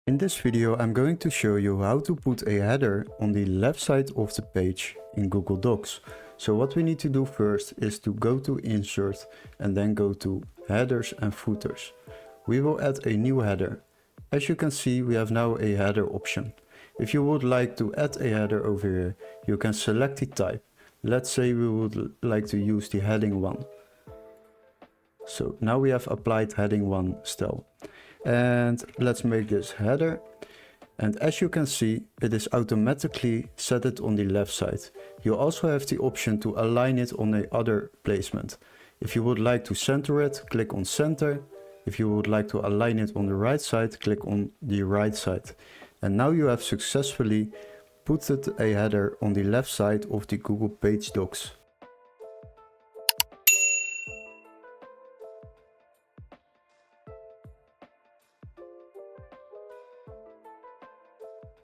In this video I'm going to show you how to put a header on the left side of the page in Google Docs. So what we need to do first is to go to Insert and then go to Headers and Footers. We will add a new header. As you can see, we have now a header option. If you would like to add a header over here, you can select the type. Let's say we would like to use the heading 1. So now we have applied heading 1 style. And let's make this header, and as you can see, it is automatically set it on the left side. You also have the option to align it on a other placement. If you would like to center it, click on center. If you would like to align it on the right side, click on the right side. And now you have successfully put a header on the left side of the Google Page Docs.